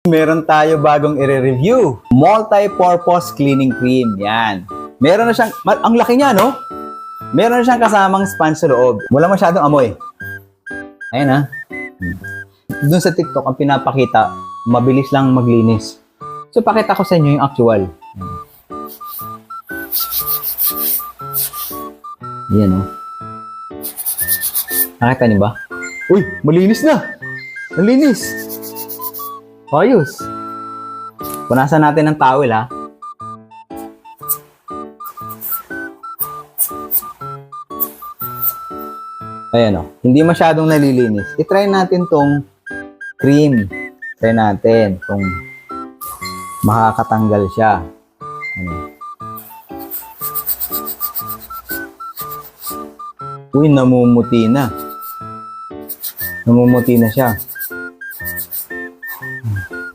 Meron tayo bagong i-review. Multi-purpose cleaning cream. Yan. Meron na siyang, ang laki niya, no? Meron na siyang kasamang sponge sa loob. Wala masyadong amoy. Ayan, ha? Doon sa TikTok, ang pinapakita, mabilis lang maglinis. So, pakita ko sa inyo yung actual. Yan, no? Nakita niyo ba? Uy, malinis na! Malinis! Ayos! Punasan natin ng towel, ha? Ayan, o. Hindi masyadong nalilinis. I-try natin tong cream. Try natin kung makakatanggal siya. Ayan. Uy, namumuti na. Namumuti na siya.